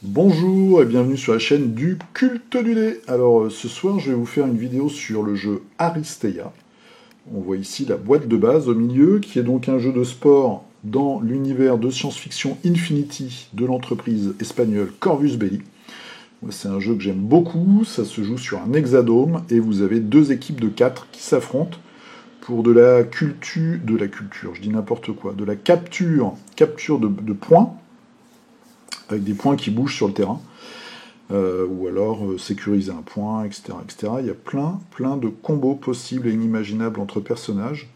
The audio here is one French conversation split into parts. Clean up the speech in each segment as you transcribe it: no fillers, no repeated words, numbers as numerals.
Bonjour et bienvenue sur la chaîne du Culte du Dé. Alors ce soir je vais vous faire une vidéo sur le jeu Aristeia. On voit ici la boîte de base au milieu, qui est donc un jeu de sport dans l'univers de science-fiction Infinity de l'entreprise espagnole Corvus Belli. C'est un jeu que j'aime beaucoup, ça se joue sur un hexadome et vous avez deux équipes de 4 qui s'affrontent pour de la culture, je dis n'importe quoi, de la capture de points, avec des points qui bougent sur le terrain, ou alors sécuriser un point, etc., etc. Il y a plein de combos possibles et inimaginables entre personnages.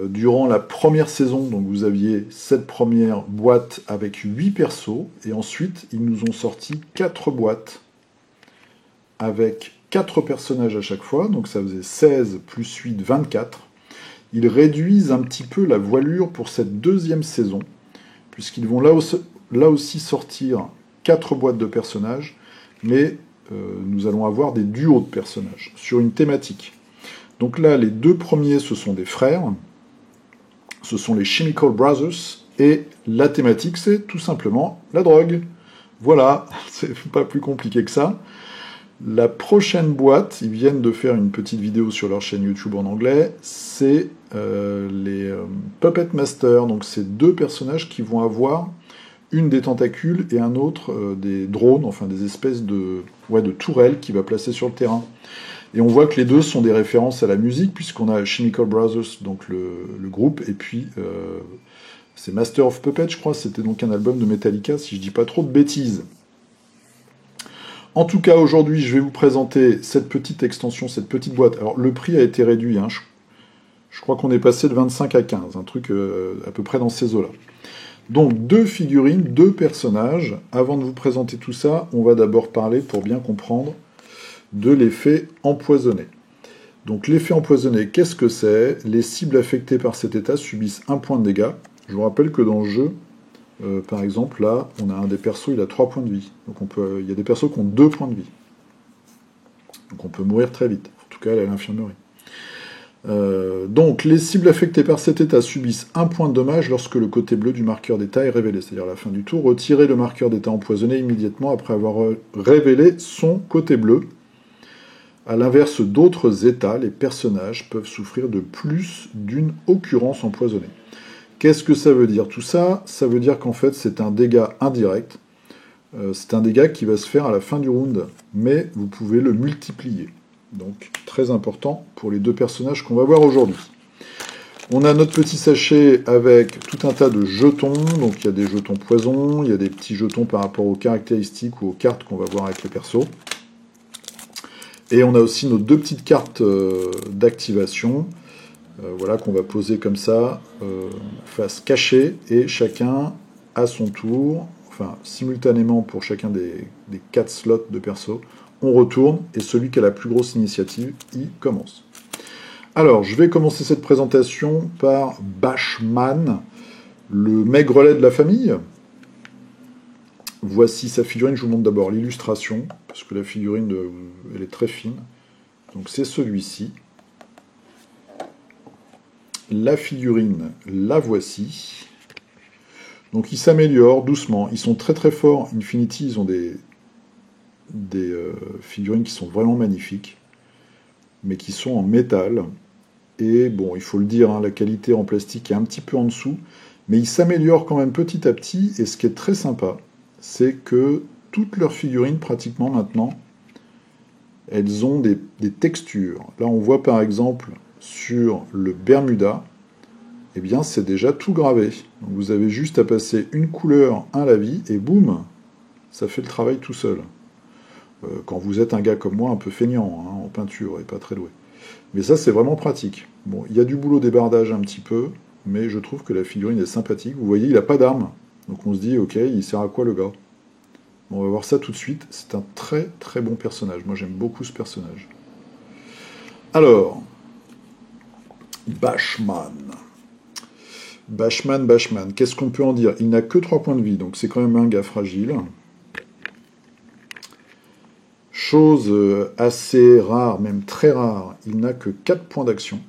Durant la première saison, donc vous aviez cette première boîte avec 8 persos, et ensuite ils nous ont sorti 4 boîtes avec 4 personnages à chaque fois, donc ça faisait 16 plus 8, 24. Ils réduisent un petit peu la voilure pour cette deuxième saison, puisqu'ils vont là aussi sortir 4 boîtes de personnages, mais nous allons avoir des duos de personnages sur une thématique. Donc là, les deux premiers, ce sont des frères, ce sont les Chemical Brothers, et la thématique, c'est tout simplement la drogue. Voilà, c'est pas plus compliqué que ça. La prochaine boîte, ils viennent de faire une petite vidéo sur leur chaîne YouTube en anglais, c'est les Puppet Master, donc c'est deux personnages qui vont avoir une des tentacules et un autre des drones, enfin des espèces de tourelles qu'il va placer sur le terrain. Et on voit que les deux sont des références à la musique, puisqu'on a Chemical Brothers, donc le groupe, et puis c'est Master of Puppets, je crois, c'était donc un album de Metallica, si je dis pas trop de bêtises. En tout cas, aujourd'hui, je vais vous présenter cette petite extension, cette petite boîte. Alors, le prix a été réduit, hein. Je crois qu'on est passé de 25 à 15, un truc à peu près dans ces eaux-là. Donc, deux figurines, deux personnages. Avant de vous présenter tout ça, on va d'abord parler, pour bien comprendre, de l'effet empoisonné. Donc, l'effet empoisonné, qu'est-ce que c'est? Les cibles affectées par cet état subissent 1 point de dégâts. Je vous rappelle que dans le jeu, par exemple, là, on a un des persos, il a 3 points de vie. Donc il y a des persos qui ont 2 points de vie. Donc on peut mourir très vite. En tout cas, elle est à l'infirmerie. Donc les cibles affectées par cet état subissent 1 point de dommage lorsque le côté bleu du marqueur d'état est révélé. C'est-à-dire à la fin du tour, retirez le marqueur d'état empoisonné immédiatement après avoir révélé son côté bleu. A l'inverse d'autres états, les personnages peuvent souffrir de plus d'une occurrence empoisonnée. Qu'est-ce que ça veut dire tout ça? Ça veut dire qu'en fait c'est un dégât indirect. C'est un dégât qui va se faire à la fin du round, mais vous pouvez le multiplier. Donc très important pour les deux personnages qu'on va voir aujourd'hui. On a notre petit sachet avec tout un tas de jetons. Donc il y a des jetons poison, il y a des petits jetons par rapport aux caractéristiques ou aux cartes qu'on va voir avec les persos. Et on a aussi nos deux petites cartes d'activation. Voilà, qu'on va poser comme ça, face cachée, et chacun à son tour, enfin simultanément pour chacun des 4 slots de perso, on retourne, et celui qui a la plus grosse initiative, il commence. Alors, je vais commencer cette présentation par Bashman, le maigrelet de la famille. Voici sa figurine, je vous montre d'abord l'illustration, parce que la figurine, elle est très fine. Donc c'est celui-ci. La figurine, la voici. Donc ils s'améliorent doucement. Ils sont très très forts. Infinity, ils ont des figurines qui sont vraiment magnifiques, mais qui sont en métal. Et bon, il faut le dire, hein, la qualité en plastique est un petit peu en dessous, mais ils s'améliorent quand même petit à petit. Et ce qui est très sympa, c'est que toutes leurs figurines, pratiquement maintenant, elles ont des textures. Là, on voit par exemple sur le Bermuda, eh bien c'est déjà tout gravé. Donc vous avez juste à passer une couleur, un lavis, et boum, ça fait le travail tout seul. Quand vous êtes un gars comme moi, un peu feignant, hein, en peinture, et pas très doué. Mais ça, c'est vraiment pratique. Bon, il y a du boulot débardage un petit peu, mais je trouve que la figurine est sympathique. Vous voyez, il n'a pas d'arme. Donc on se dit, ok, il sert à quoi le gars? Bon, on va voir ça tout de suite. C'est un très très bon personnage. Moi, j'aime beaucoup ce personnage. Alors, Bashman. Bashman, qu'est-ce qu'on peut en dire? Il n'a que 3 points de vie, donc c'est quand même un gars fragile. Chose assez rare, même très rare, il n'a que 4 points d'action.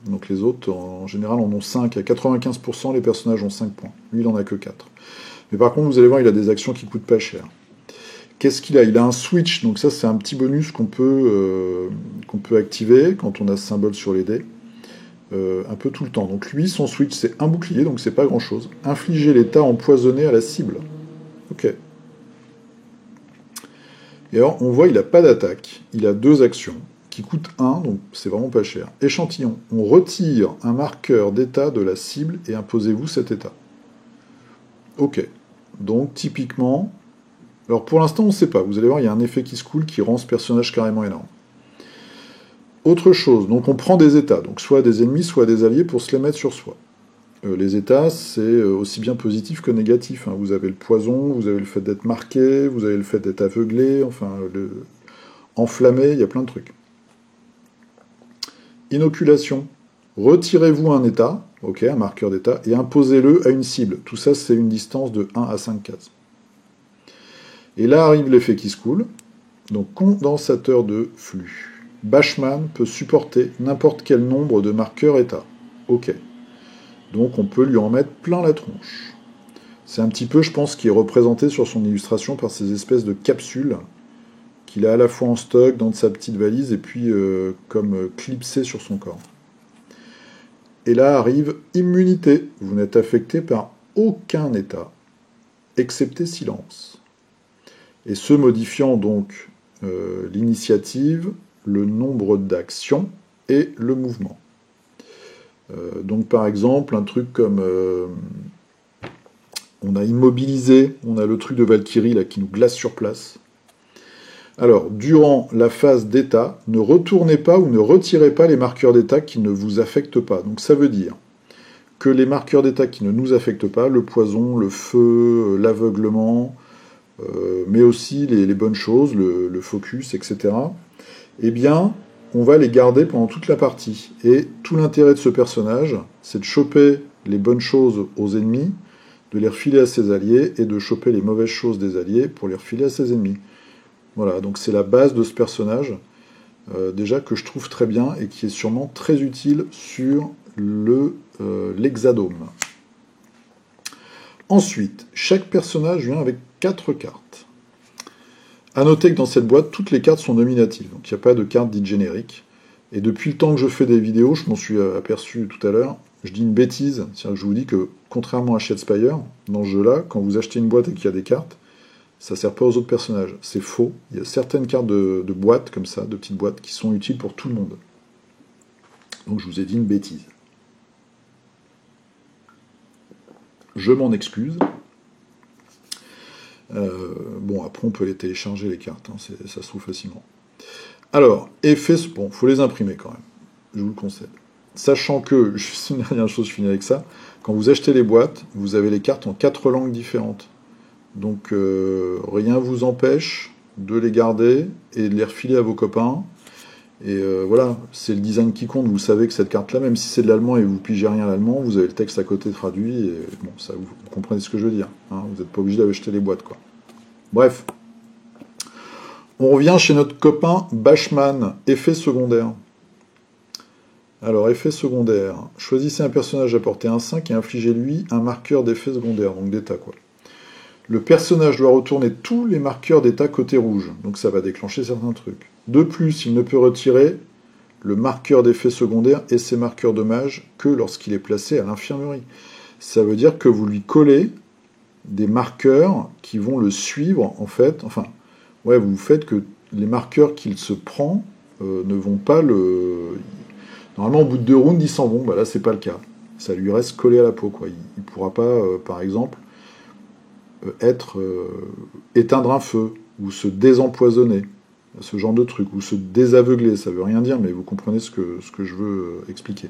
Donc les autres, en général, en ont 5. À 95%, les personnages ont 5 points. Lui, il en a que 4. Mais par contre, vous allez voir, il a des actions qui coûtent pas cher. Qu'est-ce qu'il a? Il a un switch, donc ça c'est un petit bonus qu'on peut activer quand on a ce symbole sur les dés, un peu tout le temps. Donc lui, son switch c'est un bouclier, donc c'est pas grand-chose. Infliger l'état empoisonné à la cible. Ok. Et alors, on voit, il n'a pas d'attaque, il a 2 actions, qui coûtent 1, donc c'est vraiment pas cher. Échantillon. On retire un marqueur d'état de la cible et imposez-vous cet état. Ok. Donc, typiquement... Alors, pour l'instant, on ne sait pas. Vous allez voir, il y a un effet qui se coule qui rend ce personnage carrément énorme. Autre chose, donc on prend des états, donc soit des ennemis, soit des alliés, pour se les mettre sur soi. Les états, c'est aussi bien positif que négatif. Hein. Vous avez le poison, vous avez le fait d'être marqué, vous avez le fait d'être aveuglé, enfin, enflammé, il y a plein de trucs. Inoculation. Retirez-vous un état, ok, un marqueur d'état, et imposez-le à une cible. Tout ça, c'est une distance de 1 à 5 cases. Et là arrive l'effet qui se coule, donc condensateur de flux. Bashman peut supporter n'importe quel nombre de marqueurs état. Ok. Donc on peut lui en mettre plein la tronche. C'est un petit peu, je pense, qui est représenté sur son illustration par ces espèces de capsules qu'il a à la fois en stock dans sa petite valise et puis comme clipsé sur son corps. Et là arrive immunité. Vous n'êtes affecté par aucun état, excepté silence. Et ce modifiant donc l'initiative, le nombre d'actions et le mouvement. Donc par exemple, un truc comme on a immobilisé, on a le truc de Valkyrie là qui nous glace sur place. Alors, durant la phase d'état, ne retournez pas ou ne retirez pas les marqueurs d'état qui ne vous affectent pas. Donc ça veut dire que les marqueurs d'état qui ne nous affectent pas, le poison, le feu, l'aveuglement, mais aussi les bonnes choses, le focus, etc., eh bien, on va les garder pendant toute la partie. Et tout l'intérêt de ce personnage, c'est de choper les bonnes choses aux ennemis, de les refiler à ses alliés, et de choper les mauvaises choses des alliés pour les refiler à ses ennemis. Voilà, donc c'est la base de ce personnage, déjà que je trouve très bien, et qui est sûrement très utile sur l'hexadome. Ensuite, chaque personnage vient avec 4 cartes. A noter que dans cette boîte, toutes les cartes sont nominatives, donc il n'y a pas de carte dite générique. Et depuis le temps que je fais des vidéos, je m'en suis aperçu tout à l'heure, je dis une bêtise, c'est-à-dire que je vous dis que, contrairement à Shadespire, dans ce jeu-là, quand vous achetez une boîte et qu'il y a des cartes, ça ne sert pas aux autres personnages. C'est faux. Il y a certaines cartes de boîtes, comme ça, de petites boîtes, qui sont utiles pour tout le monde. Donc je vous ai dit une bêtise. Je m'en excuse. Bon, après on peut les télécharger les cartes, hein, ça se trouve facilement. Alors, effets, bon, faut les imprimer quand même, je vous le conseille. Sachant que, juste une dernière chose, je finis avec ça, quand vous achetez les boîtes, vous avez les cartes en 4 langues différentes. Donc rien vous empêche de les garder et de les refiler à vos copains. Et voilà, c'est le design qui compte. Vous savez que cette carte-là, même si c'est de l'allemand et vous pigez rien à l'allemand, vous avez le texte à côté traduit. Et bon, ça, vous comprenez ce que je veux dire. Hein, vous n'êtes pas obligé d'acheter les boîtes, quoi. Bref. On revient chez notre copain Bashman. Effet secondaire. Alors, effet secondaire. Choisissez un personnage à portée 1/5 et infligez-lui un marqueur d'effet secondaire, donc d'état, quoi. Le personnage doit retourner tous les marqueurs d'état côté rouge, donc ça va déclencher certains trucs. De plus, il ne peut retirer le marqueur d'effet secondaire et ses marqueurs dommages que lorsqu'il est placé à l'infirmerie. Ça veut dire que vous lui collez des marqueurs qui vont le suivre, en fait. Enfin, ouais, vous faites que les marqueurs qu'il se prend ne vont pas le... Normalement, au bout de 2 rounds, ils s'en vont. Bah là, c'est pas le cas. Ça lui reste collé à la peau, quoi. Il ne pourra pas, par exemple... éteindre un feu, ou se désempoisonner, ce genre de truc, ou se désaveugler, ça veut rien dire, mais vous comprenez ce que je veux expliquer.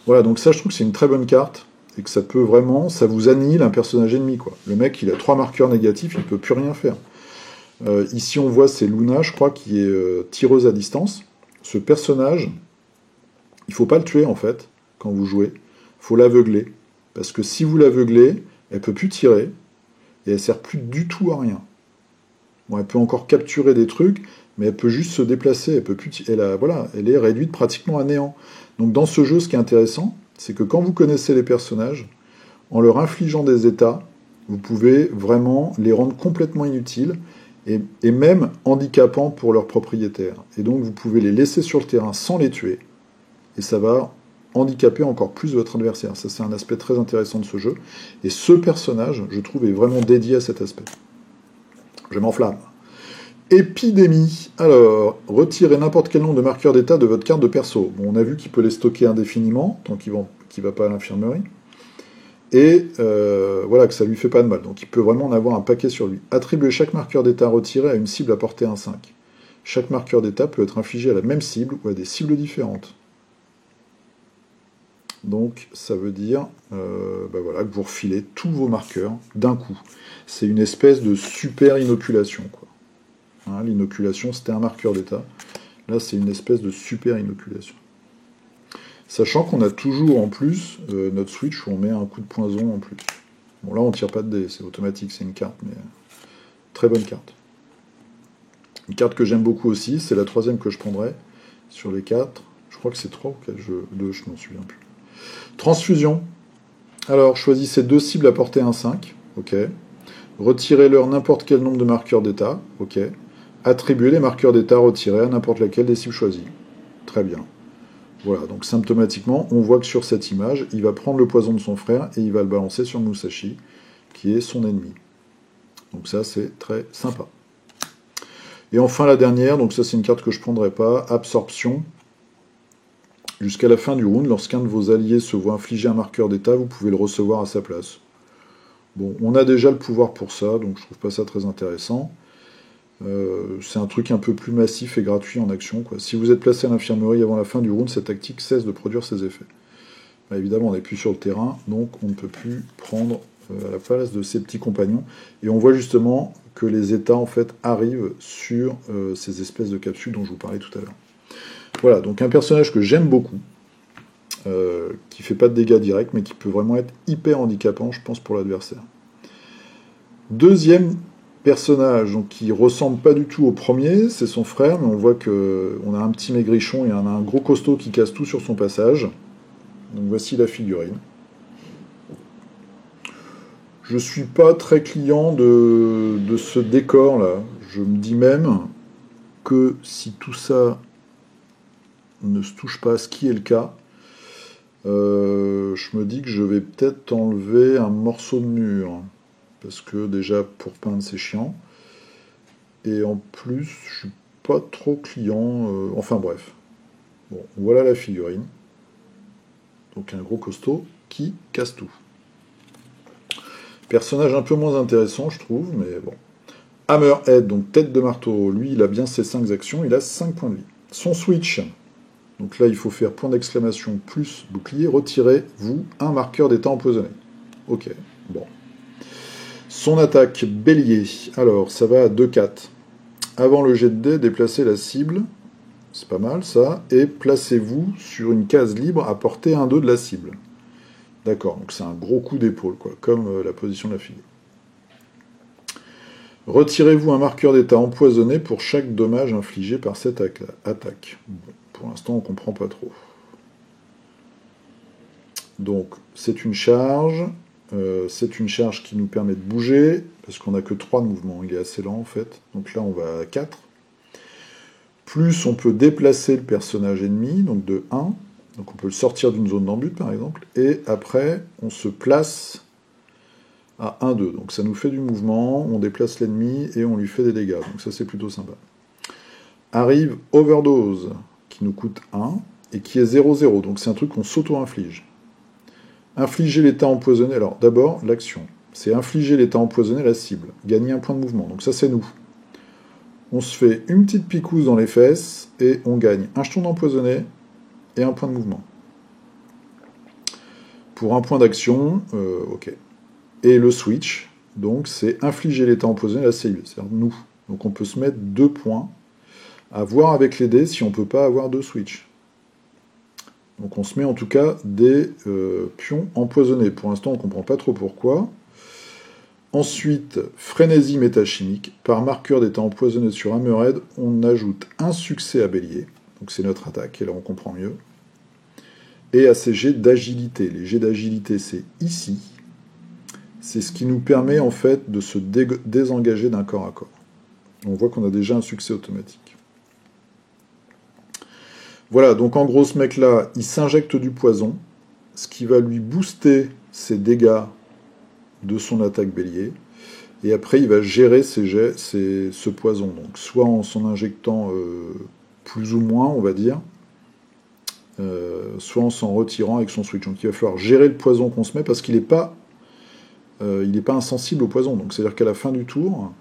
Voilà, donc ça, je trouve que c'est une très bonne carte, et que ça peut vraiment, ça vous annihile un personnage ennemi, quoi. Le mec, il a 3 marqueurs négatifs, il peut plus rien faire. Ici, on voit, c'est Luna, je crois, qui est tireuse à distance. Ce personnage, il faut pas le tuer, en fait, quand vous jouez, il faut l'aveugler, parce que si vous l'aveuglez, elle peut plus tirer, et elle sert plus du tout à rien. Bon, elle peut encore capturer des trucs, mais elle peut juste se déplacer, elle peut plus elle est réduite pratiquement à néant. Donc dans ce jeu, ce qui est intéressant, c'est que quand vous connaissez les personnages, en leur infligeant des états, vous pouvez vraiment les rendre complètement inutiles et même handicapants pour leurs propriétaires. Et donc vous pouvez les laisser sur le terrain sans les tuer, et ça va handicaper encore plus votre adversaire. Ça, c'est un aspect très intéressant de ce jeu. Et ce personnage, je trouve, est vraiment dédié à cet aspect. Je m'enflamme. Épidémie. Alors, retirez n'importe quel nombre de marqueurs d'état de votre carte de perso. Bon, on a vu qu'il peut les stocker indéfiniment, tant qu'il ne va pas à l'infirmerie. Et voilà, que ça lui fait pas de mal. Donc il peut vraiment en avoir un paquet sur lui. Attribuez chaque marqueur d'état retiré à une cible à portée 1/5. Chaque marqueur d'état peut être infligé à la même cible ou à des cibles différentes. Donc ça veut dire voilà, que vous refilez tous vos marqueurs d'un coup. C'est une espèce de super inoculation, quoi. Hein, l'inoculation, c'était un marqueur d'état. Là, c'est une espèce de super inoculation. Sachant qu'on a toujours en plus notre switch où on met un coup de poison en plus. Bon, là, on tire pas de dés, c'est automatique, c'est une carte, mais très bonne carte. Une carte que j'aime beaucoup aussi, c'est la 3e que je prendrai sur les 4. Je crois que c'est 3 ou 4 jeux, 2, je m'en souviens plus. Transfusion. Alors, choisissez 2 cibles à portée 1/5. Ok. Retirez-leur n'importe quel nombre de marqueurs d'état. Ok. Attribuez les marqueurs d'état retirés à n'importe laquelle des cibles choisies. Très bien. Voilà, donc symptomatiquement, on voit que sur cette image, il va prendre le poison de son frère et il va le balancer sur Musashi, qui est son ennemi. Donc ça, c'est très sympa. Et enfin, la dernière, donc ça, c'est une carte que je ne prendrai pas, Absorption. Jusqu'à la fin du round, lorsqu'un de vos alliés se voit infliger un marqueur d'état, vous pouvez le recevoir à sa place. Bon, on a déjà le pouvoir pour ça, donc je trouve pas ça très intéressant. C'est un truc un peu plus massif et gratuit en action, quoi. Si vous êtes placé à l'infirmerie avant la fin du round, cette tactique cesse de produire ses effets. Là, évidemment, on n'est plus sur le terrain, donc on ne peut plus prendre à la place de ses petits compagnons. Et on voit justement que les états, en fait, arrivent sur ces espèces de capsules dont je vous parlais tout à l'heure. Voilà, donc un personnage que j'aime beaucoup, qui fait pas de dégâts directs, mais qui peut vraiment être hyper handicapant, je pense, pour l'adversaire. Deuxième personnage, donc, qui ressemble pas du tout au premier, c'est son frère, mais on voit qu'on a un petit maigrichon et on a un gros costaud qui casse tout sur son passage. Donc voici la figurine. Je suis pas très client de ce décor-là. Je me dis même que si tout ça ne se touche pas, ce qui est le cas, je me dis que je vais peut-être enlever un morceau de mur. Parce que déjà, pour peindre, c'est chiant. Et en plus, je suis pas trop client. Enfin bref. Bon, voilà la figurine. Donc un gros costaud qui casse tout. Personnage un peu moins intéressant, je trouve, mais bon. Hammerhead, donc tête de marteau. Lui, il a bien ses 5 actions, il a 5 points de vie. Son switch. Donc là, il faut faire point d'exclamation plus bouclier. Retirez-vous un marqueur d'état empoisonné. Ok, bon. Son attaque, bélier. Alors, ça va à 2-4. Avant le jet de dés, déplacez la cible. C'est pas mal, ça. Et placez-vous sur une case libre à portée 1-2 de la cible. D'accord, donc c'est un gros coup d'épaule, quoi, comme la position de la figure. Retirez-vous un marqueur d'état empoisonné pour chaque dommage infligé par cette attaque. Bon, pour l'instant, on comprend pas trop. Donc, c'est une charge. C'est une charge qui nous permet de bouger, parce qu'on n'a que 3 de mouvement, il est assez lent en fait. Donc là on va à 4. Plus on peut déplacer le personnage ennemi, donc de 1. Donc on peut le sortir d'une zone d'embut par exemple. Et après on se place à 1-2. Donc ça nous fait du mouvement, on déplace l'ennemi et on lui fait des dégâts. Donc ça c'est plutôt sympa. Arrive Overdose, qui nous coûte 1, et qui est 0-0. Donc c'est un truc qu'on s'auto-inflige. Infliger l'état empoisonné. Alors, d'abord, l'action. C'est infliger l'état empoisonné à la cible. Gagner un point de mouvement. Donc ça, c'est nous. On se fait une petite picouse dans les fesses et on gagne un jeton d'empoisonné et un point de mouvement. Pour un point d'action, ok. Et le switch, donc, c'est infliger l'état empoisonné à la cible. C'est-à-dire nous. Donc on peut se mettre 2 points. À voir avec les dés si on ne peut pas avoir 2 switches. Donc on se met en tout cas des pions empoisonnés. Pour l'instant, on ne comprend pas trop pourquoi. Ensuite, frénésie métachimique. Par marqueur d'état empoisonné sur Hammerhead, on ajoute un succès à bélier. Donc c'est notre attaque, et là on comprend mieux. Et à ces jets d'agilité. Les jets d'agilité, c'est ici. C'est ce qui nous permet en fait de se désengager d'un corps à corps. On voit qu'on a déjà un succès automatique. Voilà, donc en gros ce mec-là, il s'injecte du poison, ce qui va lui booster ses dégâts de son attaque bélier. Et après, il va gérer ce poison. Donc soit en s'en injectant plus ou moins, on va dire, soit en s'en retirant avec son switch. Donc il va falloir gérer le poison qu'on se met parce qu'il n'est pas insensible au poison. Donc c'est-à-dire qu'à la fin du tour,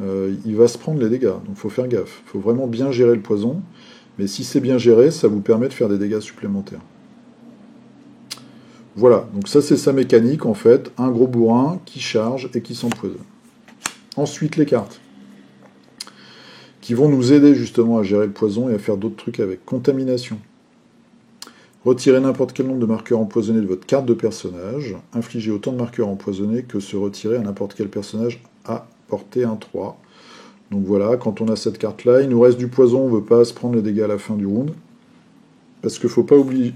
il va se prendre les dégâts. Donc il faut faire gaffe. Il faut vraiment bien gérer le poison. Mais si c'est bien géré, ça vous permet de faire des dégâts supplémentaires. Voilà, donc ça c'est sa mécanique en fait. Un gros bourrin qui charge et qui s'empoisonne. Ensuite les cartes. Qui vont nous aider justement à gérer le poison et à faire d'autres trucs avec. Contamination. Retirez n'importe quel nombre de marqueurs empoisonnés de votre carte de personnage. Infligez autant de marqueurs empoisonnés que se retirer à n'importe quel personnage à portée 1-3. Donc voilà, quand on a cette carte-là, il nous reste du poison, on ne veut pas se prendre les dégâts à la fin du round. Parce qu'il ne faut pas oublier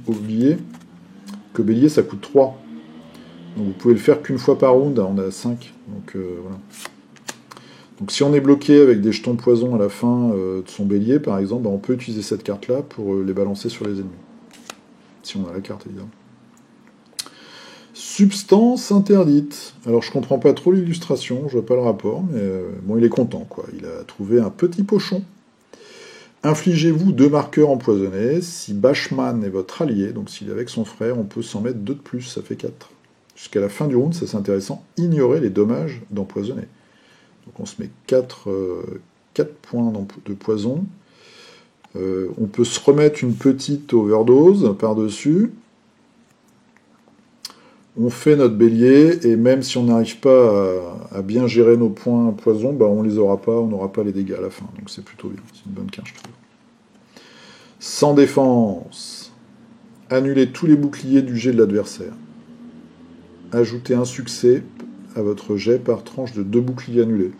que bélier, ça coûte 3. Donc vous pouvez le faire qu'une fois par round, on a 5. Donc voilà. Donc si on est bloqué avec des jetons poison à la fin de son bélier, par exemple, on peut utiliser cette carte-là pour les balancer sur les ennemis. Si on a la carte, évidemment. Substance interdite. Alors je comprends pas trop l'illustration, je vois pas le rapport, mais bon, il est content, quoi. Il a trouvé un petit pochon. Infligez-vous 2 marqueurs empoisonnés. Si Bashman est votre allié, donc s'il est avec son frère, on peut s'en mettre 2 de plus, ça fait 4. Jusqu'à la fin du round, ça c'est intéressant. Ignorez les dommages d'empoisonner. Donc on se met 4 points de poison. On peut se remettre une petite overdose par-dessus. On fait notre bélier, et même si on n'arrive pas à bien gérer nos points poison, bah on les aura pas, on n'aura pas les dégâts à la fin. Donc c'est plutôt bien, c'est une bonne carte, je trouve. Sans défense. Annulez tous les boucliers du jet de l'adversaire. Ajoutez un succès à votre jet par tranche de 2 boucliers annulés.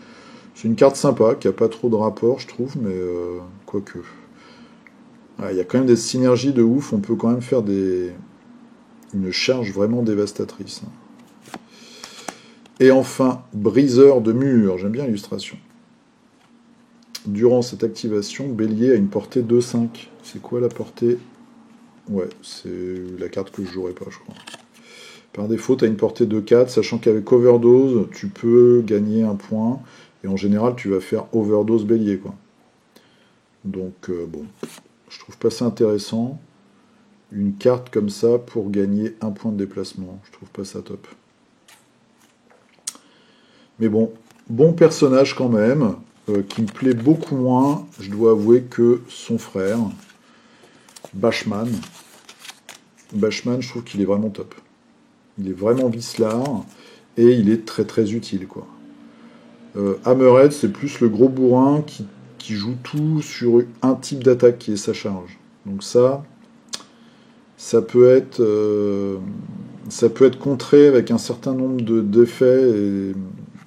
C'est une carte sympa, qui n'a pas trop de rapport, je trouve, mais quoique. Il y a quand même des synergies de ouf, on peut quand même faire une charge vraiment dévastatrice. Et enfin, briseur de mur, j'aime bien l'illustration. Durant cette activation, bélier a une portée 2-5. C'est quoi la portée? Ouais, c'est la carte que je jouerai pas, je crois. Par défaut, tu as une portée de 4, sachant qu'avec overdose, tu peux gagner un point, et en général, tu vas faire overdose bélier, quoi. Donc, bon, je trouve pas ça intéressant. Une carte comme ça pour gagner un point de déplacement. Je trouve pas ça top. Mais bon, bon personnage quand même, qui me plaît beaucoup moins, je dois avouer, que son frère, Bashman. Bashman, je trouve qu'il est vraiment top. Il est vraiment vicelard, et il est très très utile, quoi. Hammerhead, c'est plus le gros bourrin qui joue tout sur un type d'attaque qui est sa charge. Donc ça peut être contré avec un certain nombre d'effets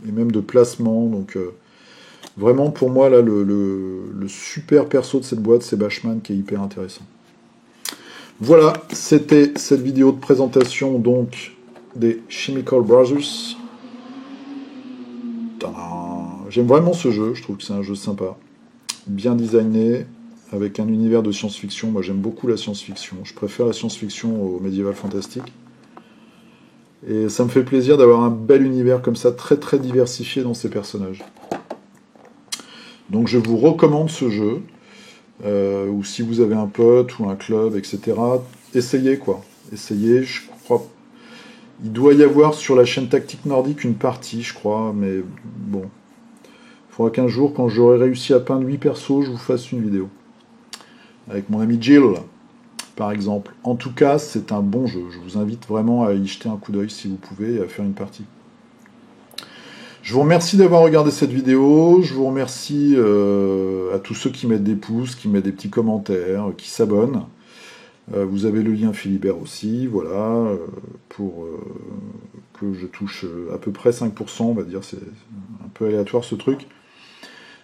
et même de placements. Donc vraiment pour moi là le super perso de cette boîte, c'est Bashman, qui est hyper intéressant. Voilà, c'était cette vidéo de présentation donc des Chemical Brothers. J'aime vraiment ce jeu, je trouve que c'est un jeu sympa, bien designé, avec un univers de science-fiction. Moi, j'aime beaucoup la science-fiction. Je préfère la science-fiction au médiéval fantastique. Et ça me fait plaisir d'avoir un bel univers comme ça, très très diversifié dans ses personnages. Donc je vous recommande ce jeu. Ou si vous avez un pote ou un club, etc., essayez, quoi. Essayez, je crois. Il doit y avoir sur la chaîne Tactique Nordique une partie, je crois, mais bon. Il faudra qu'un jour, quand j'aurai réussi à peindre 8 persos, je vous fasse une vidéo. Avec mon ami Jill, par exemple. En tout cas, c'est un bon jeu. Je vous invite vraiment à y jeter un coup d'œil si vous pouvez et à faire une partie. Je vous remercie d'avoir regardé cette vidéo. Je vous remercie à tous ceux qui mettent des pouces, qui mettent des petits commentaires, qui s'abonnent. Vous avez le lien Philibert aussi, voilà, pour que je touche à peu près 5%, on va dire. C'est un peu aléatoire ce truc.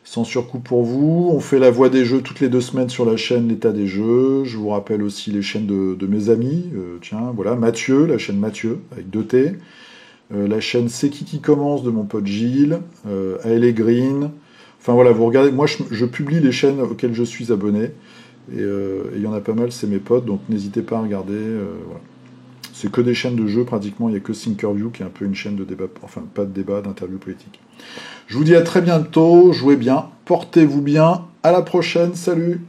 Sans surcoût pour vous. On fait la voix des jeux toutes les 2 semaines sur la chaîne L'état des jeux. Je vous rappelle aussi les chaînes de mes amis. Tiens, voilà, Mathieu, la chaîne Mathieu, avec 2 T. la chaîne C'est qui commence de mon pote Gilles, AL Green. Enfin voilà, vous regardez, moi je publie les chaînes auxquelles je suis abonné, et il y en a pas mal, c'est mes potes, donc n'hésitez pas à regarder. Voilà. C'est que des chaînes de jeux pratiquement, il n'y a que Thinkerview qui est un peu une chaîne de débat, enfin pas de débat, d'interview politique. Je vous dis à très bientôt, jouez bien, portez-vous bien, à la prochaine, salut!